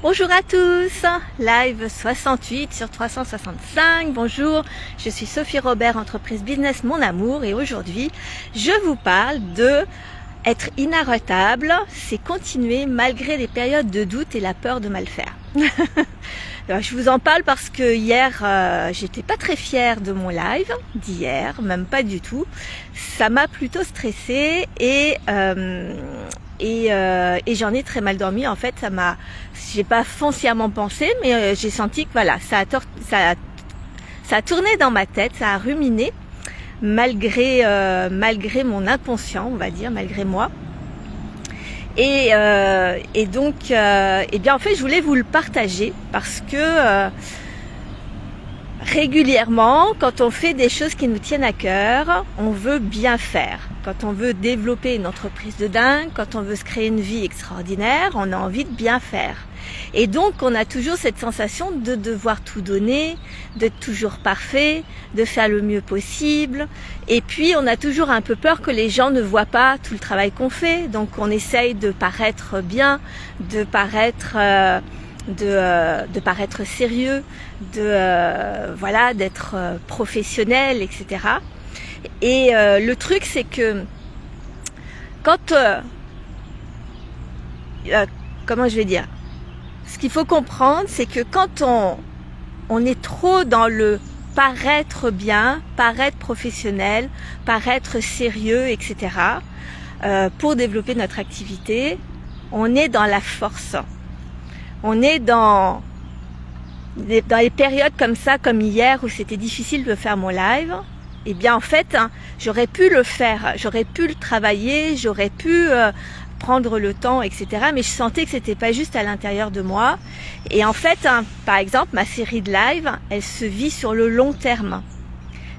Bonjour à tous, live 68 sur 365, bonjour, je suis Sophie Robert, entreprise business mon amour et aujourd'hui je vous parle de être inarrêtable, c'est continuer malgré les périodes de doute et la peur de mal faire. Alors, je vous en parle parce que hier, j'étais pas très fière de mon live d'hier, même pas du tout. Ça m'a plutôt stressée et j'en ai très mal dormi. En fait, j'ai pas foncièrement pensé, mais j'ai senti que voilà, ça a tourné dans ma tête, ça a ruminé malgré mon inconscient, on va dire, malgré moi. Et donc, eh bien en fait, je voulais vous le partager parce que régulièrement, quand on fait des choses qui nous tiennent à cœur, on veut bien faire. Quand on veut développer une entreprise de dingue, quand on veut se créer une vie extraordinaire, on a envie de bien faire. Et donc, on a toujours cette sensation de devoir tout donner, d'être toujours parfait, de faire le mieux possible. Et puis, on a toujours un peu peur que les gens ne voient pas tout le travail qu'on fait. Donc, on essaye de paraître bien, de paraître sérieux, voilà, d'être professionnel, etc. Et le truc, c'est que quand comment je vais dire, ce qu'il faut comprendre, c'est que quand on est trop dans le paraître bien, paraître professionnel, paraître sérieux, etc. Pour développer notre activité, on est dans la force. On est dans les périodes comme ça, comme hier, où c'était difficile de faire mon live. Eh bien, en fait, j'aurais pu le faire, j'aurais pu le travailler, j'aurais pu prendre le temps, etc. Mais je sentais que c'était pas juste à l'intérieur de moi. Et en fait, par exemple, ma série de live, elle se vit sur le long terme.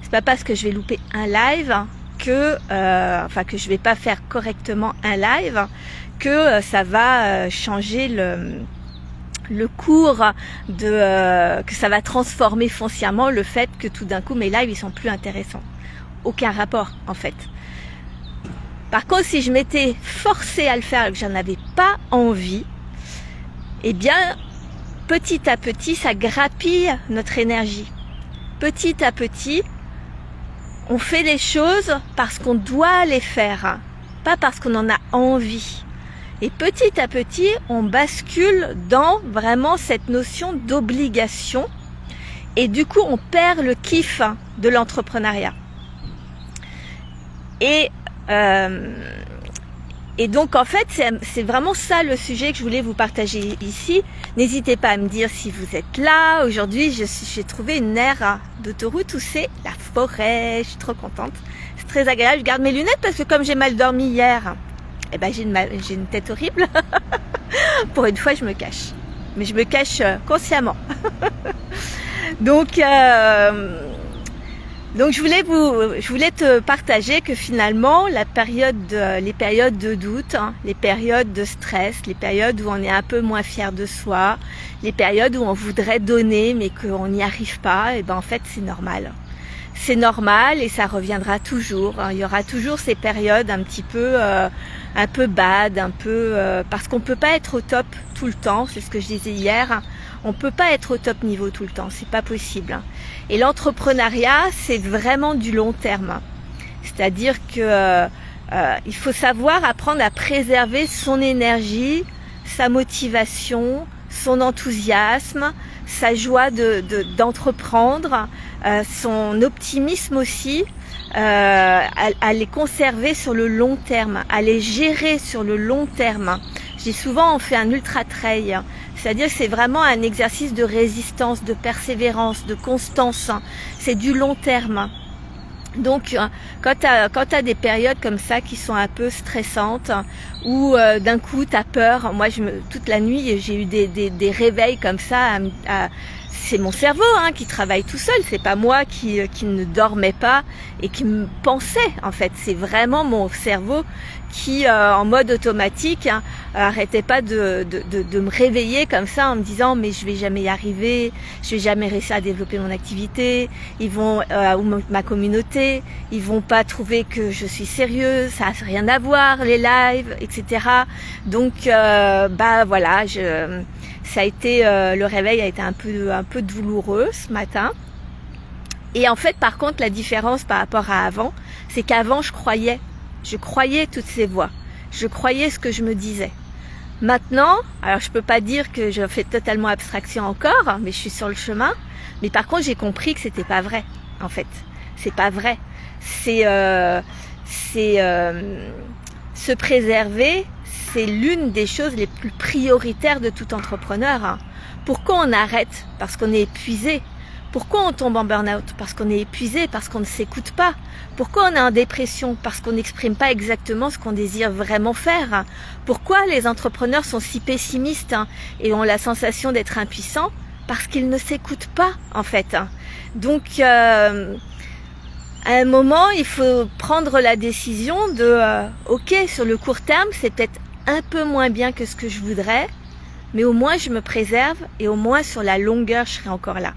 C'est pas parce que je vais louper un live que je vais pas faire correctement un live que ça va changer le cours que ça va transformer foncièrement le fait que tout d'un coup mes lives ils sont plus intéressants. Aucun rapport en fait. Par contre, si je m'étais forcée à le faire et que j'en avais pas envie, eh bien petit à petit ça grappille notre énergie. Petit à petit, on fait les choses parce qu'on doit les faire, pas parce qu'on en a envie. Et petit à petit, on bascule dans vraiment cette notion d'obligation. Et du coup, on perd le kiff de l'entrepreneuriat. Et donc, en fait, c'est vraiment ça le sujet que je voulais vous partager ici. N'hésitez pas à me dire si vous êtes là. Aujourd'hui, j'ai trouvé une aire d'autoroute où c'est la forêt. Je suis trop contente. C'est très agréable. Je garde mes lunettes parce que comme j'ai mal dormi hier, eh ben, j'ai une tête horrible. Pour une fois, je me cache. Mais je me cache consciemment. Donc je voulais te partager que finalement, les périodes de doute, les périodes de stress, les périodes où on est un peu moins fier de soi, les périodes où on voudrait donner mais qu'on n'y arrive pas, et ben en fait, c'est normal. C'est normal et ça reviendra toujours. Il y aura toujours ces périodes un peu bad, parce qu'on peut pas être au top tout le temps. C'est ce que je disais hier. On peut pas être au top niveau tout le temps. C'est pas possible. Et l'entrepreneuriat, c'est vraiment du long terme. C'est-à-dire que il faut savoir apprendre à préserver son énergie, sa motivation, son enthousiasme, sa joie d'entreprendre, son optimisme aussi, à les conserver sur le long terme, à les gérer sur le long terme. Je dis souvent, on fait un ultra trail, c'est-à-dire que c'est vraiment un exercice de résistance, de persévérance, de constance. C'est du long terme. Donc, quand t'as des périodes comme ça qui sont un peu stressantes, où d'un coup t'as peur, moi toute la nuit j'ai eu des réveils comme ça. C'est mon cerveau qui travaille tout seul, c'est pas moi qui ne dormais pas et qui me pensait en fait. C'est vraiment mon cerveau qui, en mode automatique, arrêtait pas de me réveiller comme ça en me disant mais je vais jamais y arriver, je vais jamais réussir à développer mon activité, ou ma communauté, ils vont pas trouver que je suis sérieuse, ça a rien à voir les lives, etc. Donc voilà, Ça a été, le réveil a été un peu douloureux ce matin. Et en fait, par contre, la différence par rapport à avant, c'est qu'avant, je croyais toutes ces voix. Je croyais ce que je me disais. Maintenant, alors je peux pas dire que je fais totalement abstraction encore, mais je suis sur le chemin. Mais par contre, j'ai compris que c'était pas vrai, en fait. C'est pas vrai. C'est se préserver, c'est l'une des choses les plus prioritaires de tout entrepreneur. Pourquoi on arrête? Parce qu'on est épuisé. Pourquoi on tombe en burn-out? Parce qu'on est épuisé, parce qu'on ne s'écoute pas. Pourquoi on est en dépression? Parce qu'on n'exprime pas exactement ce qu'on désire vraiment faire. Pourquoi les entrepreneurs sont si pessimistes et ont la sensation d'être impuissants? Parce qu'ils ne s'écoutent pas, en fait. Donc, à un moment, il faut prendre la décision de ok, sur le court terme, c'est peut-être un peu moins bien que ce que je voudrais, mais au moins je me préserve et au moins sur la longueur, je serai encore là.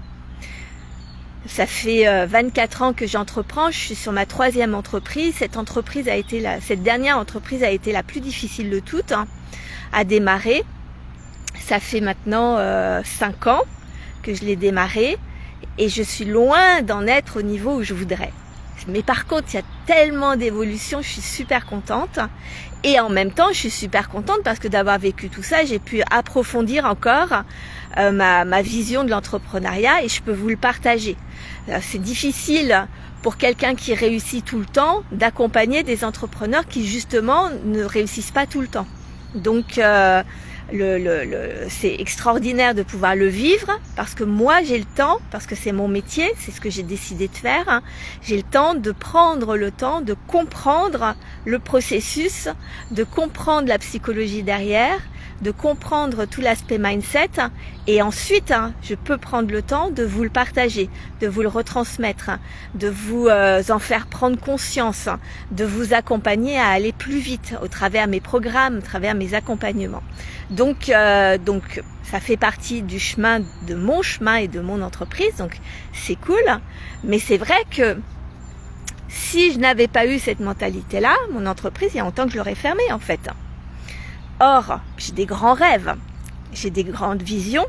Ça fait 24 ans que j'entreprends, je suis sur ma 3e entreprise. Cette dernière entreprise a été la plus difficile de toutes à démarrer. Ça fait maintenant 5 ans que je l'ai démarrée et je suis loin d'en être au niveau où je voudrais. Mais par contre, il y a tellement d'évolution, je suis super contente. Et en même temps, je suis super contente parce que d'avoir vécu tout ça, j'ai pu approfondir encore ma vision de l'entrepreneuriat et je peux vous le partager. C'est difficile pour quelqu'un qui réussit tout le temps d'accompagner des entrepreneurs qui justement ne réussissent pas tout le temps. Donc c'est extraordinaire de pouvoir le vivre parce que moi j'ai le temps, parce que c'est mon métier, c'est ce que j'ai décidé de faire. J'ai le temps de prendre le temps de comprendre le processus, de comprendre la psychologie derrière, de comprendre tout l'aspect mindset et ensuite je peux prendre le temps de vous le partager, de vous le retransmettre, de vous en faire prendre conscience, de vous accompagner à aller plus vite au travers mes programmes, au travers mes accompagnements. Donc ça fait partie du chemin, de mon chemin et de mon entreprise, donc c'est cool. Mais c'est vrai que si je n'avais pas eu cette mentalité-là, mon entreprise, il y a longtemps que je l'aurais fermée en fait. Or, j'ai des grands rêves, j'ai des grandes visions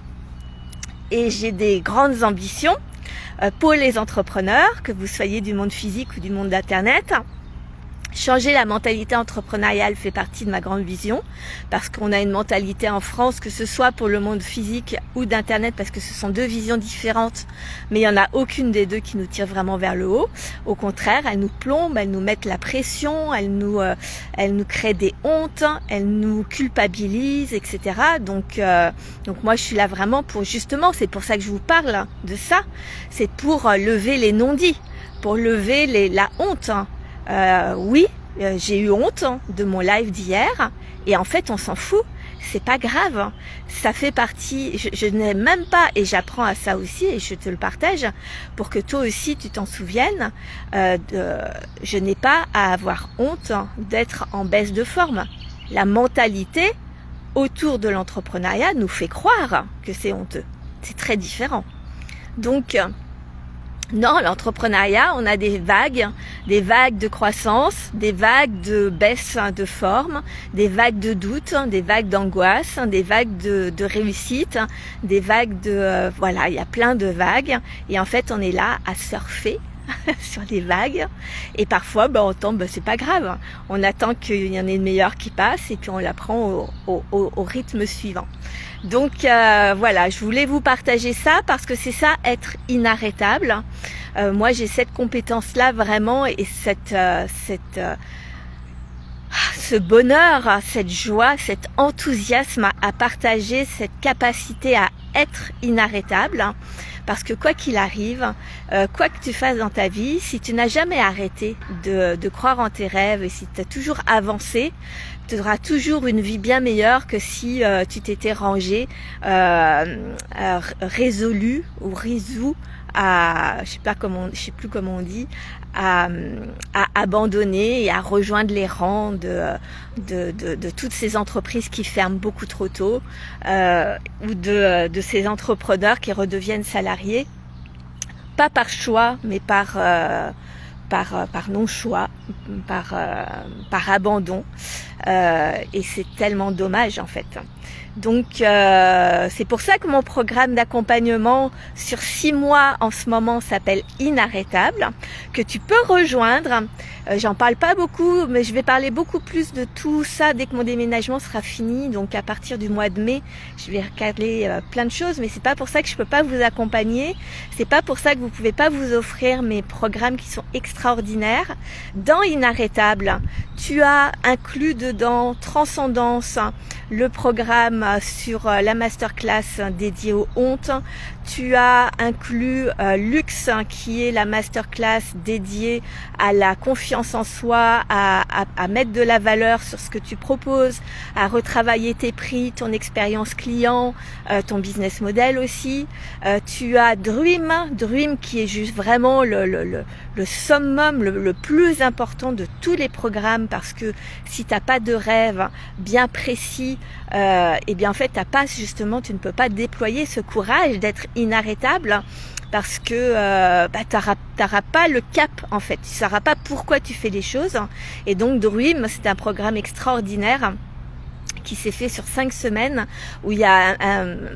et j'ai des grandes ambitions pour les entrepreneurs, que vous soyez du monde physique ou du monde d'Internet. Changer la mentalité entrepreneuriale fait partie de ma grande vision parce qu'on a une mentalité en France, que ce soit pour le monde physique ou d'Internet, parce que ce sont deux visions différentes, mais il n'y en a aucune des deux qui nous tire vraiment vers le haut. Au contraire, elles nous plombent, elles nous mettent la pression, elles nous créent des hontes, elles nous culpabilisent, etc. Donc moi je suis là vraiment pour, justement, c'est pour ça que je vous parle de ça, c'est pour lever les non-dits, pour lever la honte. Oui, j'ai eu honte de mon live d'hier et en fait on s'en fout, c'est pas grave, ça fait partie, je n'ai même pas, et j'apprends à ça aussi et je te le partage pour que toi aussi tu t'en souviennes, je n'ai pas à avoir honte d'être en baisse de forme. La mentalité autour de l'entrepreneuriat nous fait croire que c'est honteux, c'est très différent. Donc non, l'entrepreneuriat, on a des vagues de croissance, des vagues de baisse de forme, des vagues de doute, des vagues d'angoisse, des vagues de réussite, des vagues de... voilà, il y a plein de vagues. Et en fait, on est là à surfer sur les vagues. Et parfois, on tombe, c'est pas grave. On attend qu'il y en ait une meilleure qui passe et puis on la prend au rythme suivant. Donc voilà, je voulais vous partager ça parce que c'est ça, être inarrêtable. Moi j'ai cette compétence-là vraiment et ce bonheur, cette joie, cet enthousiasme à partager, cette capacité à être inarrêtable. Parce que quoi qu'il arrive, quoi que tu fasses dans ta vie, si tu n'as jamais arrêté de croire en tes rêves et si tu as toujours avancé, tu auras toujours une vie bien meilleure que si tu t'étais rangé, résolu ou résolu à, je sais plus comment on dit, à abandonner et à rejoindre les rangs de toutes ces entreprises qui ferment beaucoup trop tôt, ou de ces entrepreneurs qui redeviennent salariés, pas par choix, mais par non-choix, par abandon. Et c'est tellement dommage en fait. Donc c'est pour ça que mon programme d'accompagnement sur 6 mois en ce moment s'appelle Inarrêtable, que tu peux rejoindre. J'en parle pas beaucoup, mais je vais parler beaucoup plus de tout ça dès que mon déménagement sera fini. Donc à partir du mois de mai, je vais recaler plein de choses, mais c'est pas pour ça que je peux pas vous accompagner. C'est pas pour ça que vous pouvez pas vous offrir mes programmes qui sont extraordinaires. Dans Inarrêtable, tu as inclus dedans Transcendance, le programme sur la masterclass dédiée aux hontes. Tu as inclus Luxe, qui est la masterclass dédiée à la confiance en soi, à mettre de la valeur sur ce que tu proposes, à retravailler tes prix, ton expérience client, ton business model aussi. Tu as Dream qui est juste vraiment le summum, le plus important de tous les programmes, parce que si t'as pas de rêve bien précis, et bien en fait tu ne peux pas déployer ce courage d'être inarrêtable, parce que t'auras pas le cap en fait, tu sauras pas pourquoi tu fais les choses. Et donc Dream, c'est un programme extraordinaire qui s'est fait sur 5 semaines, où il y a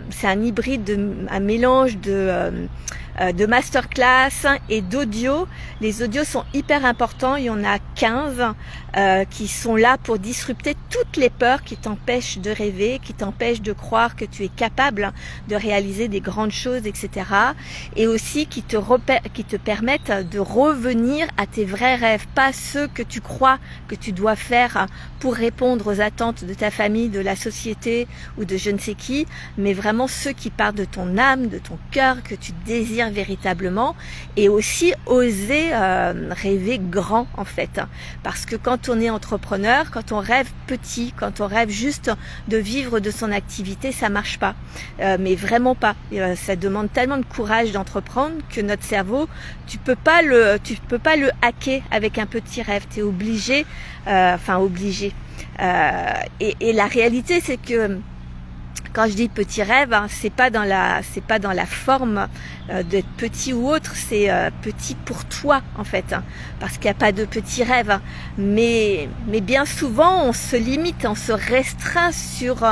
c'est un hybride, un mélange de masterclass et d'audio. Les audios sont hyper importants, il y en a 15 qui sont là pour disrupter toutes les peurs qui t'empêchent de rêver, qui t'empêchent de croire que tu es capable de réaliser des grandes choses, etc. Et aussi qui te permettent de revenir à tes vrais rêves, pas ceux que tu crois que tu dois faire pour répondre aux attentes de ta famille, de la société ou de je ne sais qui, mais vraiment ceux qui partent de ton âme, de ton cœur, que tu désires véritablement. Et aussi oser rêver grand en fait, parce que quand on est entrepreneur, quand on rêve petit, quand on rêve juste de vivre de son activité, ça marche pas, mais vraiment pas. Ça demande tellement de courage d'entreprendre que notre cerveau, tu peux pas le hacker avec un petit rêve. T'es obligé, obligé. Et la réalité, c'est que quand je dis petit rêve, c'est pas dans la forme d'être petit ou autre, c'est petit pour toi en fait, parce qu'il n'y a pas de petit rêve. Mais bien souvent, on se limite, on se restreint sur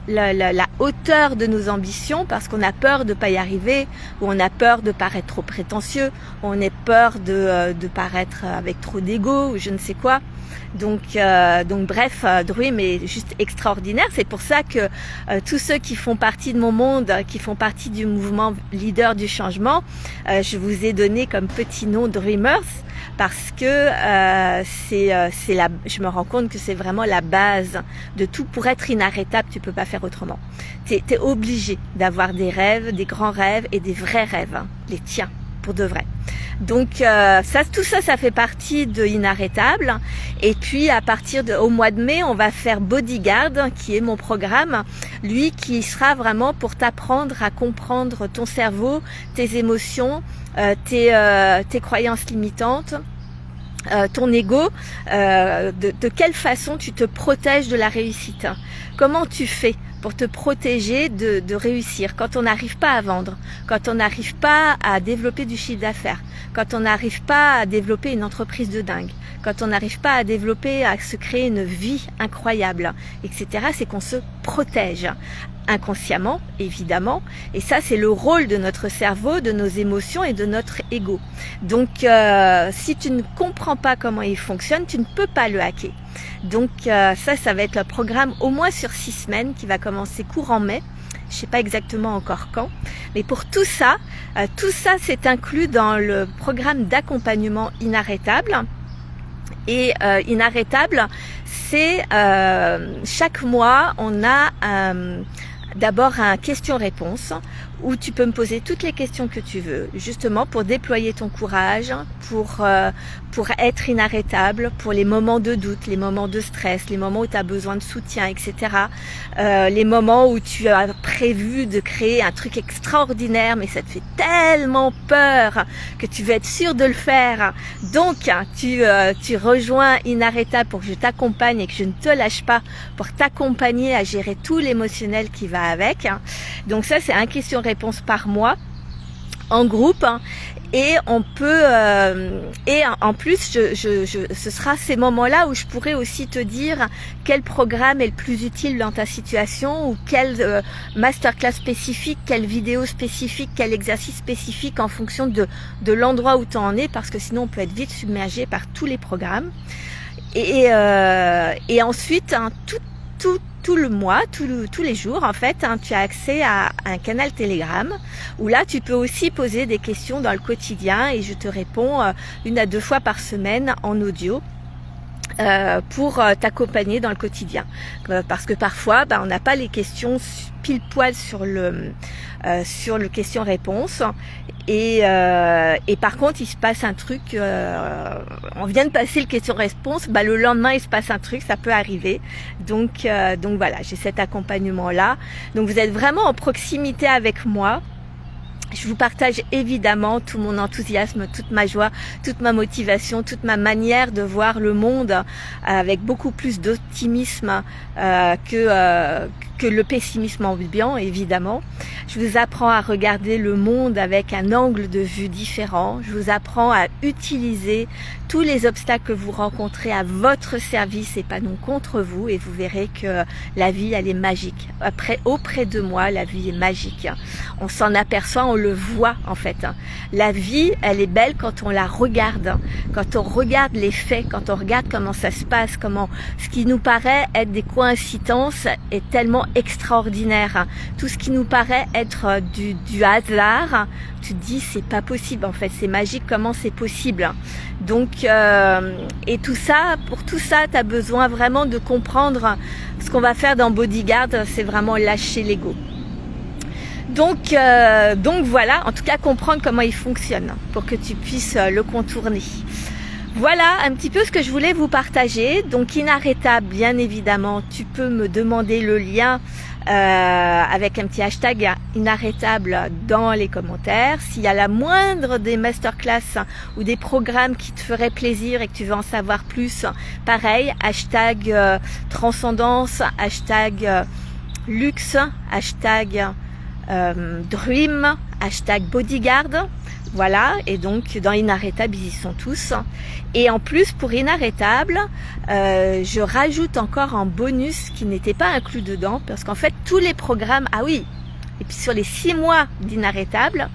la hauteur de nos ambitions, parce qu'on a peur de pas y arriver, ou on a peur de paraître trop prétentieux, ou on a peur de paraître avec trop d'ego, ou je ne sais quoi. Donc bref, Dream est juste extraordinaire. C'est pour ça que tous ceux qui font partie de mon monde, qui font partie du mouvement leader du changement, je vous ai donné comme petit nom Dreamers, parce que je me rends compte que c'est vraiment la base de tout. Pour être inarrêtable, tu peux pas faire autrement. T'es obligé d'avoir des rêves, des grands rêves et des vrais rêves, les tiens, pour de vrai. Donc tout ça fait partie de Inarrêtable. Et puis au mois de mai, on va faire Bodyguard, qui est mon programme, lui qui sera vraiment pour t'apprendre à comprendre ton cerveau, tes émotions, tes croyances limitantes, ton ego, de quelle façon tu te protèges de la réussite. Comment tu fais pour te protéger de réussir quand on n'arrive pas à vendre, quand on n'arrive pas à développer du chiffre d'affaires, quand on n'arrive pas à développer une entreprise de dingue, quand on n'arrive pas à se créer une vie incroyable, etc. C'est qu'on se protège inconsciemment, évidemment, et ça c'est le rôle de notre cerveau, de nos émotions et de notre ego. Donc si tu ne comprends pas comment il fonctionne, tu ne peux pas le hacker. Donc ça va être le programme au moins sur 6 semaines, qui va commencer courant mai. Je sais pas exactement encore quand, mais pour tout ça c'est inclus dans le programme d'accompagnement Inarrêtable. Et Inarrêtable, c'est chaque mois on a d'abord un question-réponse où tu peux me poser toutes les questions que tu veux, justement pour déployer ton courage, pour être inarrêtable, pour les moments de doute, les moments de stress, les moments où tu as besoin de soutien, etc. Les moments où tu as prévu de créer un truc extraordinaire, mais ça te fait tellement peur que tu veux être sûr de le faire. Donc, tu rejoins Inarrêtable pour que je t'accompagne et que je ne te lâche pas, pour t'accompagner à gérer tout l'émotionnel qui va avec. Donc ça, c'est un question-réponse par mois, en groupe. Et on peut et en plus ce sera ces moments-là où je pourrai aussi te dire quel programme est le plus utile dans ta situation, ou quelle masterclass spécifique, quelle vidéo spécifique, quel exercice spécifique en fonction de l'endroit où tu en es, parce que sinon on peut être vite submergé par tous les programmes. Et ensuite, hein, tout le mois, tous les jours, en fait, hein, tu as accès à un canal Telegram où là, tu peux aussi poser des questions dans le quotidien et je te réponds 1 à 2 fois par semaine en audio. Pour t'accompagner dans le quotidien, parce que parfois on n'a pas les questions pile poil sur le question-réponse, et par contre il se passe un truc, on vient de passer le question-réponse, le lendemain il se passe un truc, ça peut arriver, donc voilà, j'ai cet accompagnement là, donc vous êtes vraiment en proximité avec moi. Je vous partage évidemment tout mon enthousiasme, toute ma joie, toute ma motivation, toute ma manière de voir le monde avec beaucoup plus d'optimisme que le pessimisme ambiant, évidemment. Je vous apprends à regarder le monde avec un angle de vue différent. Je vous apprends à utiliser tous les obstacles que vous rencontrez à votre service et pas non contre vous, et vous verrez que la vie, elle est magique. Auprès de moi, la vie est magique. On s'en aperçoit, on le voit en fait. La vie, elle est belle quand on la regarde, quand on regarde les faits, quand on regarde comment ça se passe, comment ce qui nous paraît être des coïncidences est tellement extraordinaire. Tout ce qui nous paraît être du hasard, tu te dis c'est pas possible en fait, c'est magique, comment c'est possible. Donc et tout ça, pour tout ça, tu as besoin vraiment de comprendre ce qu'on va faire dans Bodyguard, c'est vraiment lâcher l'ego. Donc voilà, en tout cas comprendre comment il fonctionne pour que tu puisses le contourner. Voilà un petit peu ce que je voulais vous partager. Donc Inarrêtable, bien évidemment, tu peux me demander le lien avec un petit hashtag Inarrêtable dans les commentaires. S'il y a la moindre des masterclass ou des programmes qui te feraient plaisir et que tu veux en savoir plus, pareil, hashtag Transcendance, hashtag Luxe, hashtag Dream, hashtag Bodyguard. Voilà, et donc dans Inarrêtable, ils y sont tous. Et en plus, pour Inarrêtable, je rajoute encore un bonus qui n'était pas inclus dedans, parce qu'en fait, tous les programmes, ah oui, et puis sur les 6 mois d'Inarrêtable,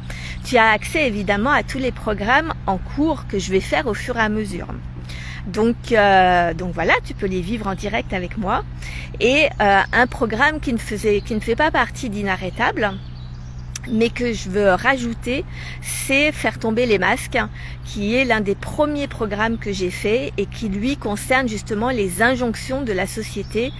tu as accès évidemment à tous les programmes en cours que je vais faire au fur et à mesure. Donc voilà, tu peux les vivre en direct avec moi. Et un programme qui ne fait pas partie d'Inarrêtable, mais que je veux rajouter, c'est Faire tomber les masques, qui est l'un des premiers programmes que j'ai fait et qui lui concerne justement les injonctions de la société,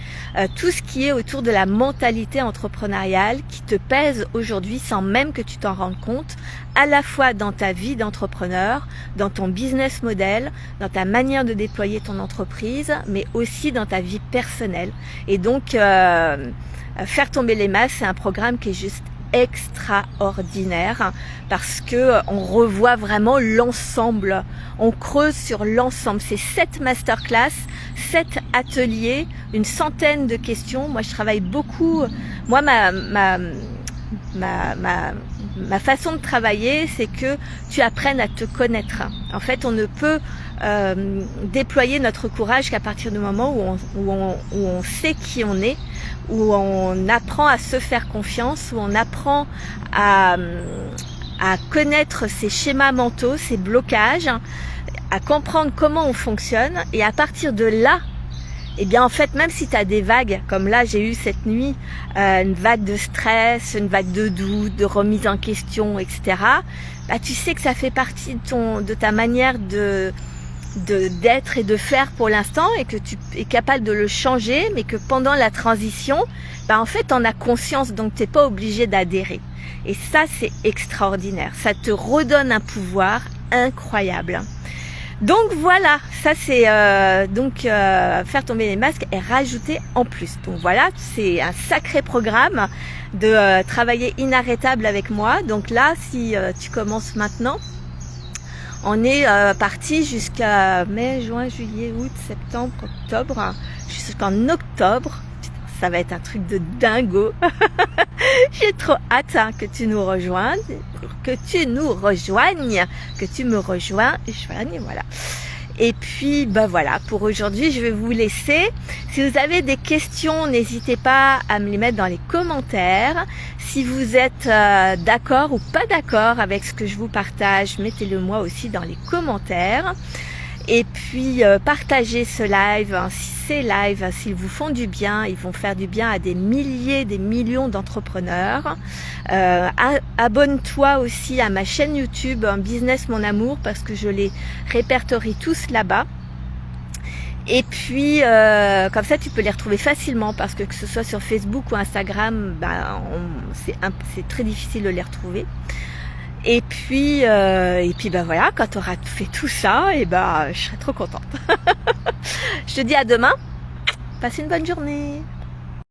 tout ce qui est autour de la mentalité entrepreneuriale qui te pèse aujourd'hui sans même que tu t'en rendes compte, à la fois dans ta vie d'entrepreneur, dans ton business model, dans ta manière de déployer ton entreprise, mais aussi dans ta vie personnelle. Et donc Faire tomber les masques, c'est un programme qui est juste extraordinaire parce que on revoit vraiment l'ensemble, on creuse sur l'ensemble. C'est 7 masterclass, 7 ateliers, une centaine de questions. Moi je travaille beaucoup, moi ma façon de travailler, c'est que tu apprennes à te connaître. En fait, on ne peut déployer notre courage qu'à partir du moment où on sait qui on est, où on apprend à se faire confiance, où on apprend à connaître ses schémas mentaux, ses blocages, à comprendre comment on fonctionne, et à partir de là, eh bien en fait, même si tu as des vagues, comme là j'ai eu cette nuit, une vague de stress, une vague de doute, de remise en question, etc., tu sais que ça fait partie de ta manière d'être et de faire pour l'instant, et que tu es capable de le changer, mais que pendant la transition, en fait on a conscience, donc tu n'es pas obligé d'adhérer. Et ça c'est extraordinaire, ça te redonne un pouvoir incroyable. Donc voilà, ça c'est Faire tomber les masques est rajouté en plus. Donc voilà, c'est un sacré programme de travailler Inarrêtable avec moi. Donc là, si tu commences maintenant, on est parti jusqu'à mai, juin, juillet, août, septembre, octobre, jusqu'en octobre. ça va être un truc de dingo. J'ai trop hâte hein, que tu nous rejoignes, que tu me rejoignes, voilà. Et puis, ben voilà, pour aujourd'hui, je vais vous laisser. Si vous avez des questions, n'hésitez pas à me les mettre dans les commentaires. Si vous êtes d'accord ou pas d'accord avec ce que je vous partage, mettez-le moi aussi dans les commentaires. Et puis, partagez ce live, hein, si ces lives, s'ils vous font du bien, ils vont faire du bien à des milliers, des millions d'entrepreneurs. Abonne-toi aussi à ma chaîne YouTube, Business Mon Amour, parce que je les répertorie tous là-bas. Et puis, comme ça, tu peux les retrouver facilement, parce que ce soit sur Facebook ou Instagram, ben, c'est très difficile de les retrouver. Et puis ben voilà, quand tu auras fait tout ça, et ben je serai trop contente. Je te dis à demain. Passe une bonne journée.